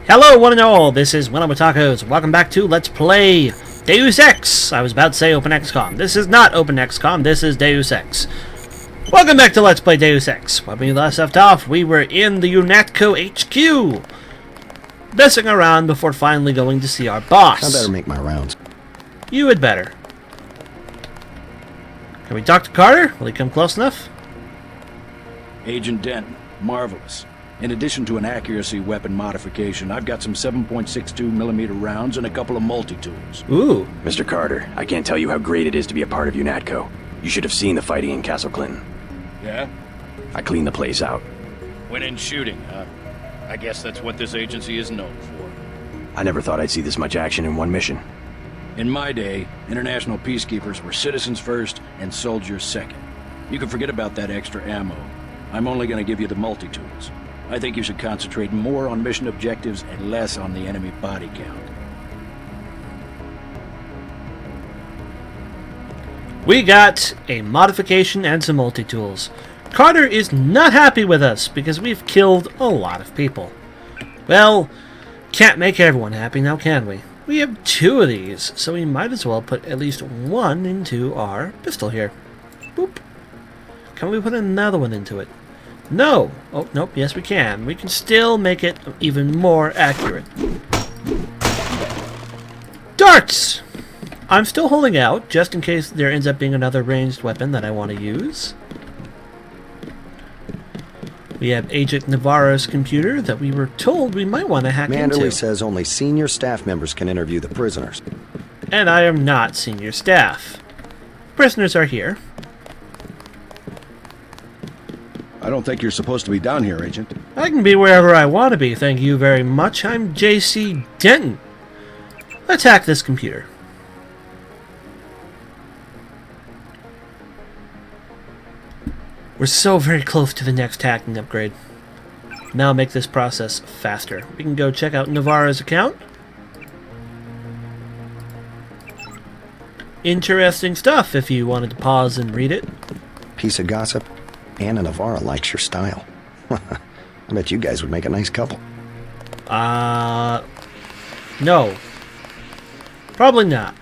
Hello, one and all. This is WellArmedWithTacos. Welcome back to Let's Play Deus Ex. I was about to say OpenXCOM. This is not OpenXCOM. This is Deus Ex. Welcome back to Let's Play Deus Ex. When we last left off, we were in the UNATCO HQ, messing around before finally going to see our boss. I better make my rounds. You had better. Can we talk to Carter? Will he come close enough? Agent Denton, marvelous. In addition to an accuracy weapon modification, I've got some 7.62mm rounds and a couple of multi-tools. Ooh. Mr. Carter, I can't tell you how great it is to be a part of UNATCO. You should have seen the fighting in Castle Clinton. Yeah? I cleaned the place out. Went in shooting, huh? I guess that's what this agency is known for. I never thought I'd see this much action in one mission. In my day, international peacekeepers were citizens first and soldiers second. You can forget about that extra ammo. I'm only going to give you the multi-tools. I think you should concentrate more on mission objectives and less on the enemy body count. We got a modification and some multi-tools. Carter is not happy with us because we've killed a lot of people. Well, can't make everyone happy now, can we? We have 2 of these, so we might as well put at least 1 into our pistol here. Boop. Can we put another one into it? No! Oh, nope, yes we can. We can still make it even more accurate. Darts! I'm still holding out, just in case there ends up being another ranged weapon that I want to use. We have Agent Navarro's computer that we were told we might want to hack into. Manderley says only senior staff members can interview the prisoners. And I am not senior staff. Prisoners are here. I don't think you're supposed to be down here, Agent. I can be wherever I want to be, thank you very much. I'm J.C. Denton. Let's hack this computer. We're so very close to the next hacking upgrade. Now make this process faster. We can go check out Navarro's account. Interesting stuff if you wanted to pause and read it. Piece of gossip. Anna Navarro likes your style. I bet you guys would make a nice couple. No. Probably not.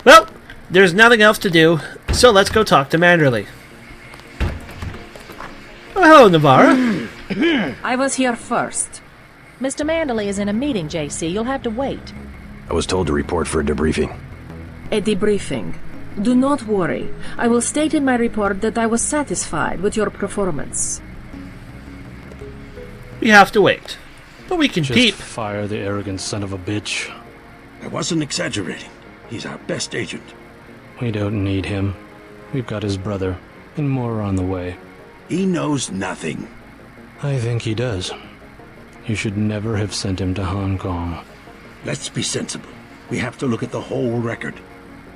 Well, there's nothing else to do, so let's go talk to Manderley. Oh, hello, Navarro. I was here first. Mr. Manderley is in a meeting, JC. You'll have to wait. I was told to report for a debriefing. A debriefing. Do not worry. I will state in my report that I was satisfied with your performance. We have to wait. But we can Just peep. fire the arrogant son of a bitch. I wasn't exaggerating. He's our best agent. We don't need him. We've got his brother, and more are on the way. He knows nothing. I think he does. You should never have sent him to Hong Kong. Let's be sensible. We have to look at the whole record.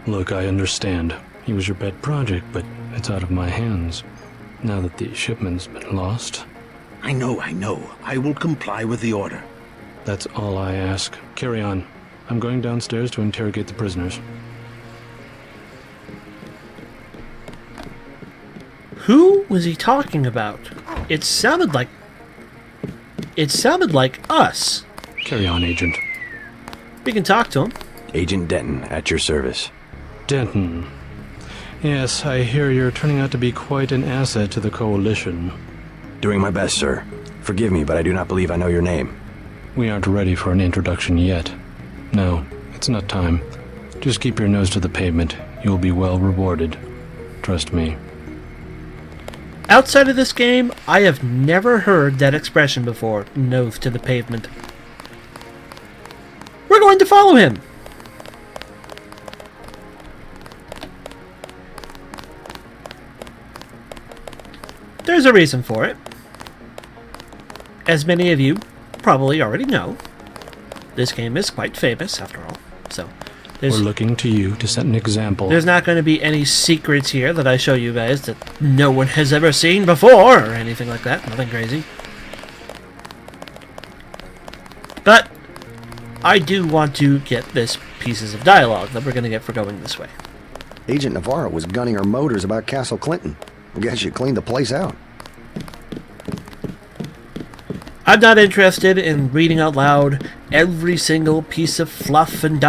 Look, I understand. He was your pet project, but it's out of my hands. Now that the shipment's been lost. I know. I will comply with the order. That's all I ask. Carry on. I'm going downstairs to interrogate the prisoners. Who was he talking about? It sounded like us. Carry on, Agent. We can talk to him. Agent Denton, at your service. Denton. Yes, I hear you're turning out to be quite an asset to the Coalition. Doing my best, sir. Forgive me, but I do not believe I know your name. We aren't ready for an introduction yet. No, it's not time. Just keep your nose to the pavement. You'll be well rewarded. Trust me. Outside of this game, I have never heard that expression before, nose to the pavement. We're going to follow him! There's a reason for it. As many of you probably already know, this game is quite famous, after all. So, We're looking to you to set an example. there's not going to be any secrets here that I show you guys that no one has ever seen before, or anything like that. Nothing crazy. But I do want to get this pieces of dialogue that we're going to get for going this way. Agent Navarro was gunning her motors about Castle Clinton. I guess you cleaned the place out. I'm not interested in reading out loud every single piece of fluff and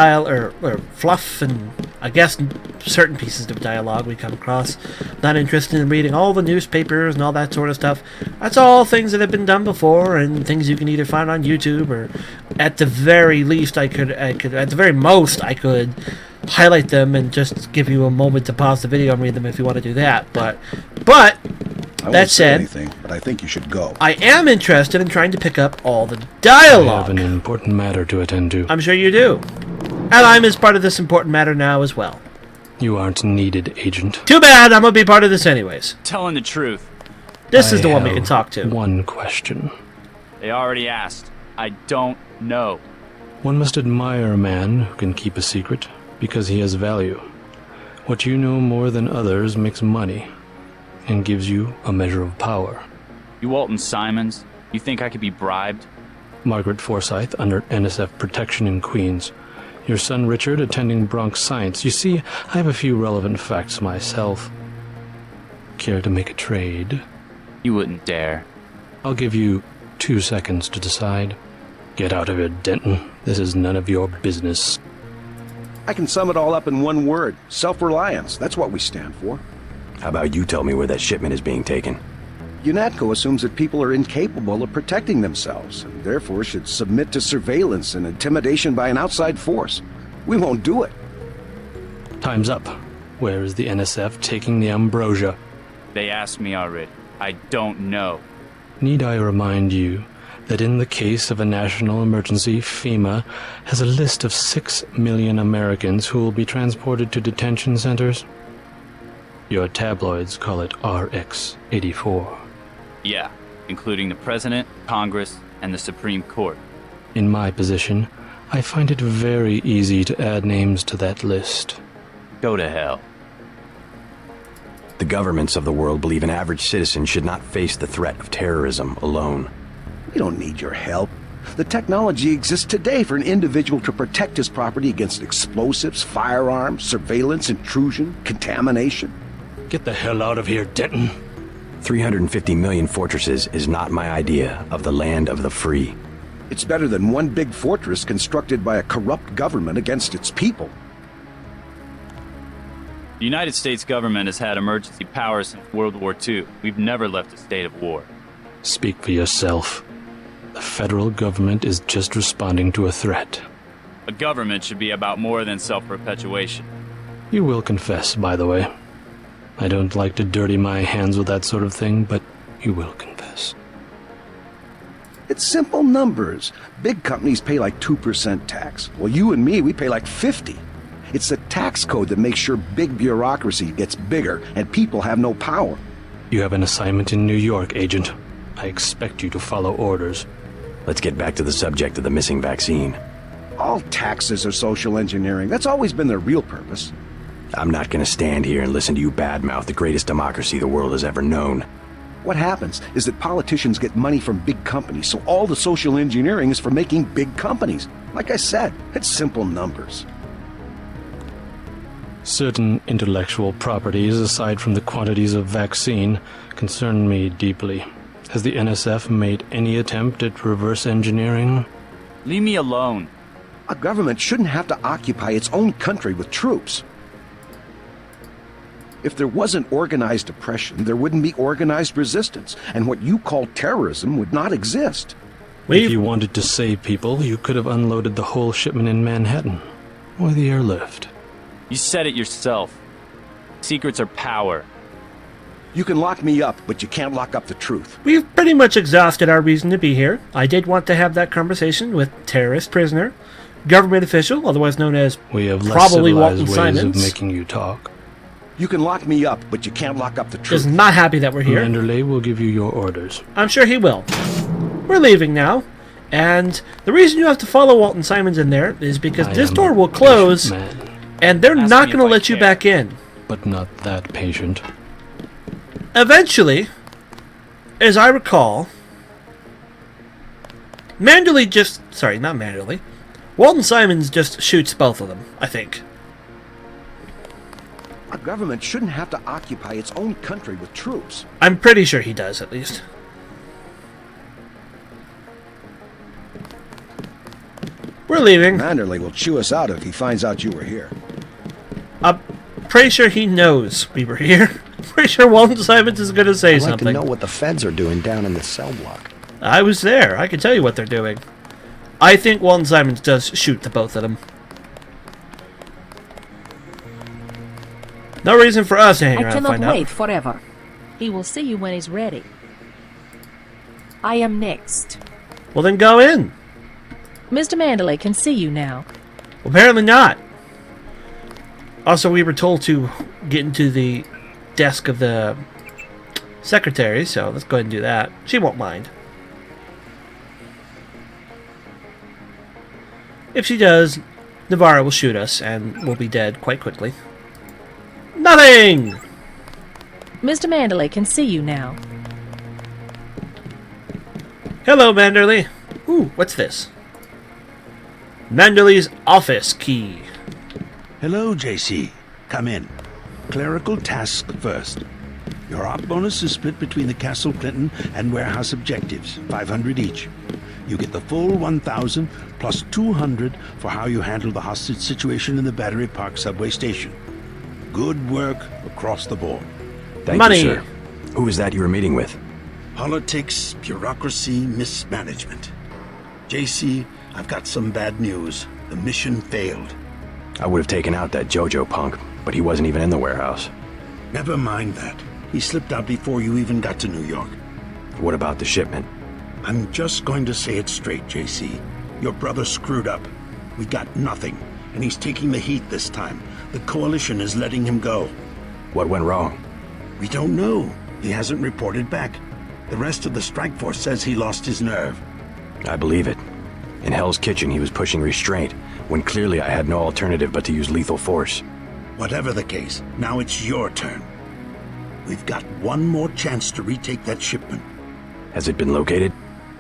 fluff and I guess certain pieces of dialogue we come across. Not interested in reading all the newspapers and all that sort of stuff. That's all things that have been done before and things you can either find on YouTube or at the very least at the very most I could highlight them and just give you a moment to pause the video and read them if you want to do that. But I that won't say said, anything, but I think you should go. I am interested in trying to pick up all the I dialogue. have an important matter to attend to. I'm sure you do. And I'm as part of this important matter now as well. You aren't needed, Agent. Too bad, I'm gonna be part of this anyways. Telling the truth. This is the I one we can have talk to. One question. They already asked. I don't know. One must admire a man who can keep a secret because he has value. What you know more than others makes money and gives you a measure of power. You Walton Simons, you think I could be bribed? Margaret Forsyth under NSF protection in Queens. Your son Richard attending Bronx Science. You see, I have a few relevant facts myself. Care to make a trade? You wouldn't dare. I'll give you 2 seconds to decide. Get out of here, Denton. This is none of your business. I can sum it all up in one word. Self-reliance. That's what we stand for. How about you tell me where that shipment is being taken? UNATCO assumes that people are incapable of protecting themselves, and therefore should submit to surveillance and intimidation by an outside force. We won't do it. Time's up. Where is the NSF taking the ambrosia? They asked me already. I don't know. Need I remind you that in the case of a national emergency, FEMA has a list of 6 million Americans who will be transported to detention centers? Your tabloids call it RX-84. Yeah, including the President, Congress, and the Supreme Court. In my position, I find it very easy to add names to that list. Go to hell. The governments of the world believe an average citizen should not face the threat of terrorism alone. We don't need your help. The technology exists today for an individual to protect his property against explosives, firearms, surveillance, intrusion, contamination. Get the hell out of here, Denton. 350 million fortresses is not my idea of the land of the free. It's better than one big fortress constructed by a corrupt government against its people. The United States government has had emergency powers since World War II. We've never left a state of war. Speak for yourself. The federal government is just responding to a threat. A government should be about more than self-perpetuation. You will confess, by the way. I don't like to dirty my hands with that sort of thing, but you will confess. It's simple numbers. Big companies pay like 2% tax. Well, you and me, we pay like 50. It's the tax code that makes sure big bureaucracy gets bigger and people have no power. You have an assignment in New York, Agent. I expect you to follow orders. Let's get back to the subject of the missing vaccine. All taxes are social engineering. That's always been their real purpose. I'm not going to stand here and listen to you badmouth the greatest democracy the world has ever known. What happens is that politicians get money from big companies, so all the social engineering is for making big companies. Like I said, it's simple numbers. Certain intellectual properties, aside from the quantities of vaccine, concern me deeply. Has the NSF made any attempt at reverse engineering? Leave me alone. A government shouldn't have to occupy its own country with troops. If there wasn't organized oppression, there wouldn't be organized resistance, and what you call terrorism would not exist. If you wanted to save people, you could have unloaded the whole shipment in Manhattan, or the airlift. You said it yourself. Secrets are power. You can lock me up, but you can't lock up the truth. We've pretty much exhausted our reason to be here. I did want to have that conversation with terrorist prisoner, government official, otherwise known as We have less probably civilized Walton ways Simons. of making you talk. You can lock me up, but you can't lock up the truth. Is not happy that we're here. Manderley will give you your orders. I'm sure he will. We're leaving now, and the reason you have to follow Walton Simons in there is because I this am door will a patient close, man, and they're Ask not me going to if I let you care. back in. but not that patient. Eventually, as I recall, Walton Simons just shoots both of them, I think. A government shouldn't have to occupy its own country with troops. I'm pretty sure he does, at least. We're leaving. Manderley will chew us out if he finds out you were here. I'm pretty sure he knows we were here. Pretty sure Walton Simons is going to say I'd like something. to know what the feds are doing down in the cell block. I was there. I can tell you what they're doing. I think Walton Simons does shoot the both of them. No reason for us to hang I around and cannot find out. wait forever. He will see you when he's ready. I am next. Well, then go in. Mr. Manderley can see you now. Well, apparently not. Also, we were told to get into the desk of the secretary, so let's go ahead and do that. She won't mind. If she does, Navarro will shoot us, and we'll be dead quite quickly. Nothing! Mr. Manderley can see you now. Hello, Manderley. Ooh, what's this? Manderley's office key. Hello, JC. Come in. Clerical task first. Your op bonus is split between the Castle Clinton and warehouse objectives, 500 each. You get the full 1,000 plus 200 for how you handle the hostage situation in the Battery Park subway station. Good work across the board. Thank Money. you, sir. Who was that you were meeting with? Politics, bureaucracy, mismanagement. JC, I've got some bad news. The mission failed. I would have taken out that JoJo punk, but he wasn't even in the warehouse. Never mind that. He slipped out before you even got to New York. What about the shipment? I'm just going to say it straight, JC. Your brother screwed up. We got nothing, and he's taking the heat this time. The Coalition is letting him go. What went wrong? We don't know. He hasn't reported back. The rest of the strike force says he lost his nerve. I believe it. In Hell's Kitchen, he was pushing restraint, when clearly I had no alternative but to use lethal force. Whatever the case, now it's your turn. We've got one more chance to retake that shipment. Has it been located?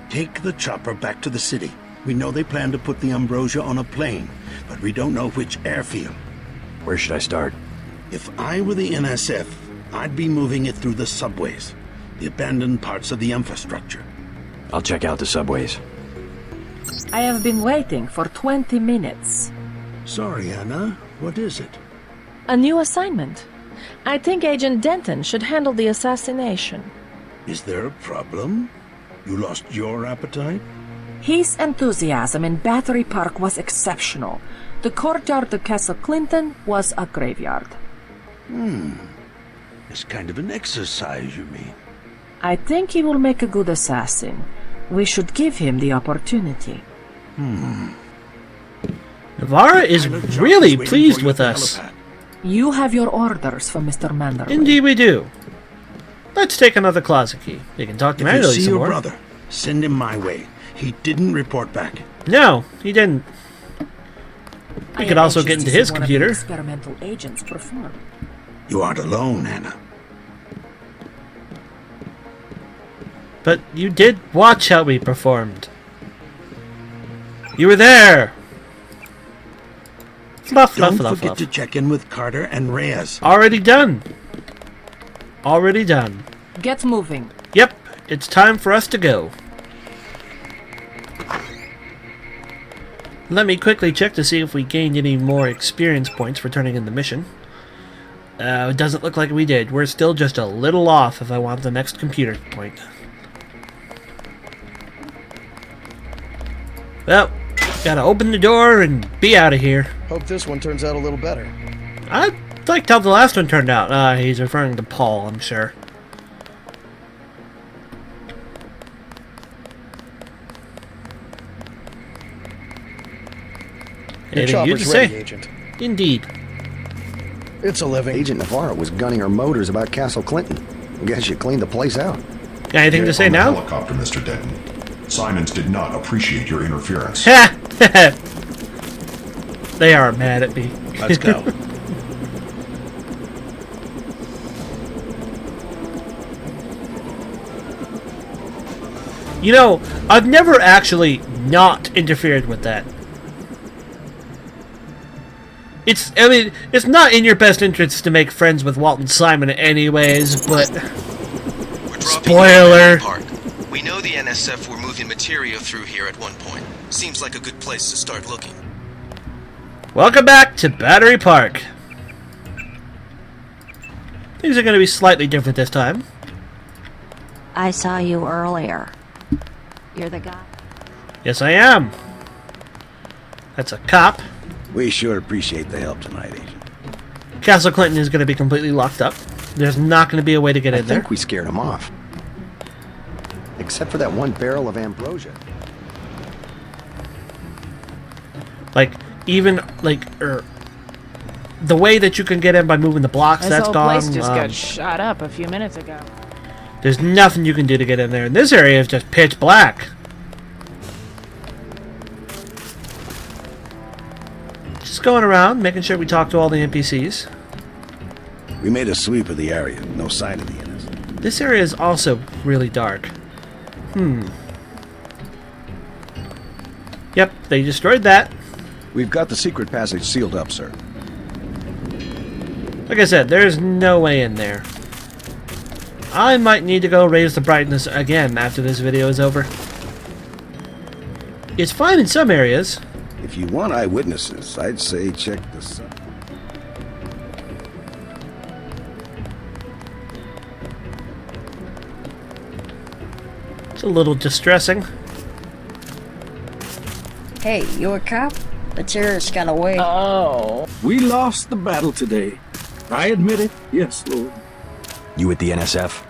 Take the chopper back to the city. We know they plan to put the Ambrosia on a plane, but we don't know which airfield. Where should I start? If I were the NSF, I'd be moving it through the subways, the abandoned parts of the infrastructure. I'll check out the subways. I have been waiting for 20 minutes. Sorry, Anna. What is it? A new assignment. I think Agent Denton should handle the assassination. Is there a problem? You lost your appetite? His enthusiasm in Battery Park was exceptional. The courtyard of Castle Clinton was a graveyard. It's kind of an exercise, you mean? I think he will make a good assassin. We should give him the opportunity. Navarra is really pleased with us. You have your orders for Mr. Manderley. Indeed we do. Let's take another closet key. You can talk to If you Manderley see some your more. brother, send him my way. He didn't report back. No, he didn't. I We could am also anxious get into to see his one of the computer. experimental agents perform. You aren't alone, Anna. But you did watch how we performed. You were there. Fluff, fluff, Don't fluff, forget fluff. to check in with Carter and Reyes. Already done. Already done. Get moving. Yep, it's time for us to go. Let me quickly check to see if we gained any more experience points for turning in the mission. It doesn't look like we did. We're still just a little off if I want the next computer point. Well, gotta open the door and be out of here. Hope this one turns out a little better. I liked how the last one turned out. He's referring to Paul, I'm sure. Your Anything you chopper's to ready, say? Agent. Indeed. It's a living. Agent Navarro was gunning her motors about Castle Clinton. Guess you cleaned the place out. Got anything to Get say on the now? helicopter, Mr. Denton. Simons did not appreciate your interference. Ha! They are mad at me. Let's go. You know, I've never actually not interfered with that. I mean, it's not in your best interest to make friends with Walton Simon anyways, but... Spoiler! We know the NSF were moving material through here at one point. Seems like a good place to start looking. Welcome back to Battery Park. Things are going to be slightly different this time. I saw you earlier. You're the guy? Yes, I am. That's a cop. We sure appreciate the help tonight, Agent. Castle Clinton is going to be completely locked up. There's not going to be a way to get in there. I think we scared him off. Except for that one barrel of ambrosia. Like, even, like, the way that you can get in by moving the blocks, This that's whole gone. place just got shot up a few minutes ago. There's nothing you can do to get in there. And this area is just pitch black. Just going around, making sure we talk to all the NPCs. We made a sweep of the area. No sign of the NSF. This area is also really dark. Yep, they destroyed that. We've got the secret passage sealed up, sir. Like I said, there's no way in there. I might need to go raise the brightness again after this video is over. It's fine in some areas. If you want eyewitnesses, I'd say check the sun. It's a little distressing. Hey, you a cop? The terrorists got away. Oh. We lost the battle today. I admit it. Yes, Lord. You with the NSF?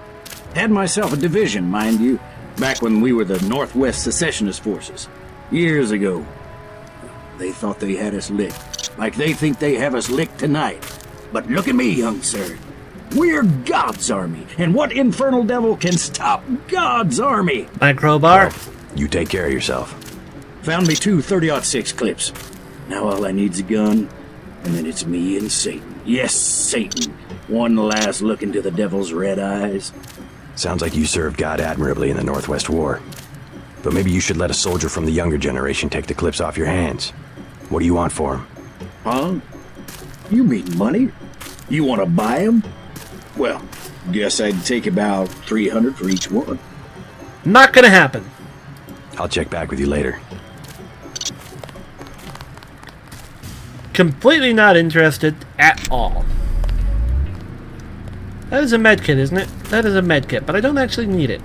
Had myself a division, mind you, back when we were the Northwest Secessionist Forces. Years ago. They thought they had us licked. Like they think they have us licked tonight. But look at me, young sir. We're God's army. And what infernal devil can stop God's army? My crowbar. Well, you take care of yourself. Found me 2 30-06 clips. Now all I need's a gun, and then it's me and Satan. Yes, Satan. One last look into the devil's red eyes. Sounds like you served God admirably in the Northwest War. But maybe you should let a soldier from the younger generation take the clips off your hands. What do you want for him? Huh? You mean money? You want to buy them? Well, guess I'd take about 300 for each one. Not gonna happen. I'll check back with you later. Completely not interested at all. That is a medkit, isn't it? That is a medkit, but I don't actually need it.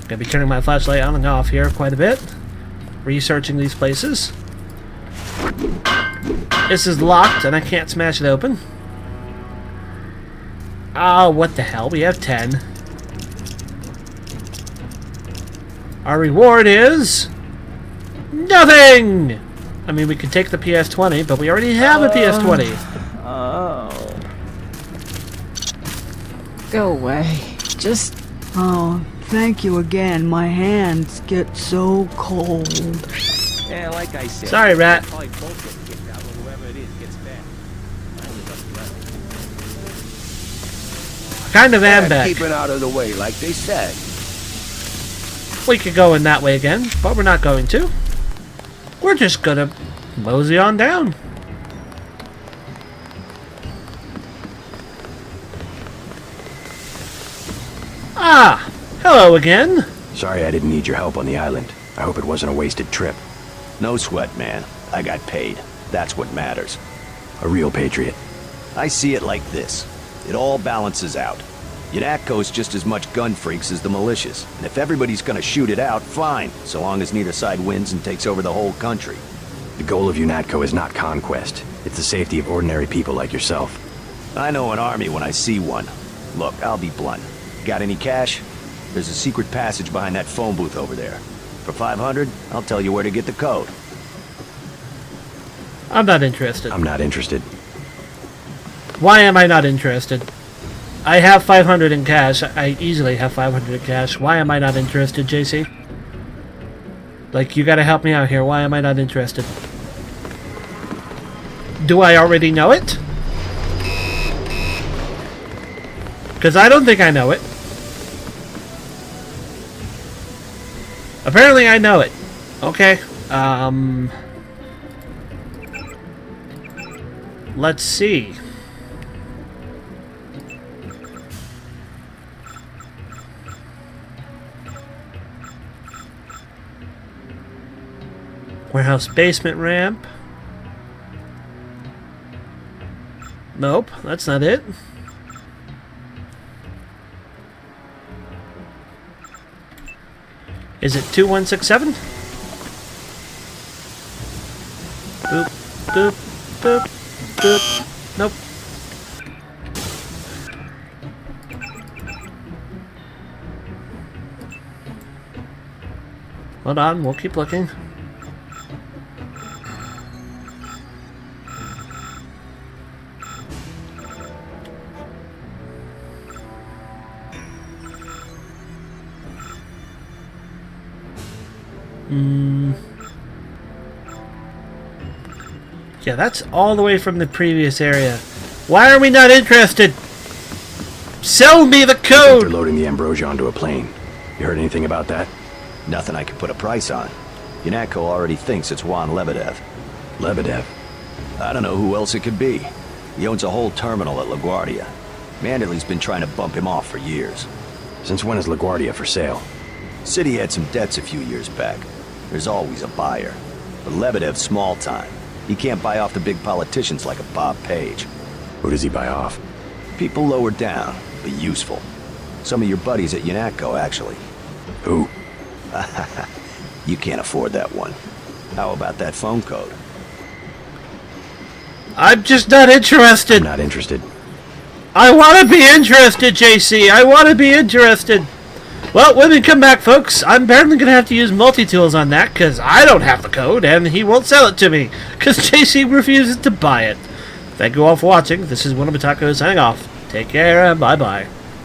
Gonna be turning my flashlight on and off here quite a bit. Researching these places. This is locked and I can't smash it open. Oh, what the hell? We have 10. Our reward is... nothing! I mean, we could take the PS20, but we already have a PS20. Oh. Go away. Just... Oh, thank you again. My hands get so cold. Yeah, like I said. Sorry, Rat. Probably both get kicked out when whoever it is gets back. Kind of am back. Keep it out of the way, like they said. We could go in that way again, but we're not going to. We're just gonna mosey on down. Ah, hello again. Sorry I didn't need your help on the island. I hope it wasn't a wasted trip. No sweat, man. I got paid. That's what matters. A real patriot. I see it like this. It all balances out. UNATCO's just as much gun freaks as the militias. And if everybody's gonna shoot it out, fine, so long as neither side wins and takes over the whole country. The goal of UNATCO is not conquest. It's the safety of ordinary people like yourself. I know an army when I see one. Look, I'll be blunt. Got any cash? There's a secret passage behind that phone booth over there. For 500, I'll tell you where to get the code. I'm not interested. I'm not interested. Why am I not interested? I have 500 in cash. I easily have 500 in cash. Why am I not interested, JC? Like, you gotta help me out here. Why am I not interested? Do I already know it? Because I don't think I know it. Apparently I know it. Okay. Let's see. Warehouse basement ramp. Nope, that's not it. Is it 2167? Boop, boop, boop, boop. Nope. Hold on, we'll keep looking. Yeah, that's all the way from the previous area. Why are we not interested? Sell me the code! They're loading the Ambrosia onto a plane. You heard anything about that? Nothing I can put a price on. UNATCO already thinks it's Juan Lebedev. Lebedev? I don't know who else it could be. He owns a whole terminal at LaGuardia. Manderley's been trying to bump him off for years. Since when is LaGuardia for sale? City had some debts a few years back. There's always a buyer. But Lebedev's small time. He can't buy off the big politicians like a Bob Page. Who does he buy off? People lower down, but useful. Some of your buddies at UNATCO, actually. Who? You can't afford that one. How about that phone code? I'm just not interested. I'm not interested. I want to be interested, JC. I want to be interested. Well, when we come back, folks, I'm apparently going to have to use multi-tools on that because I don't have the code and he won't sell it to me because JC refuses to buy it. Thank you all for watching. This is WellArmedWithTacos signing off. Take care and bye-bye.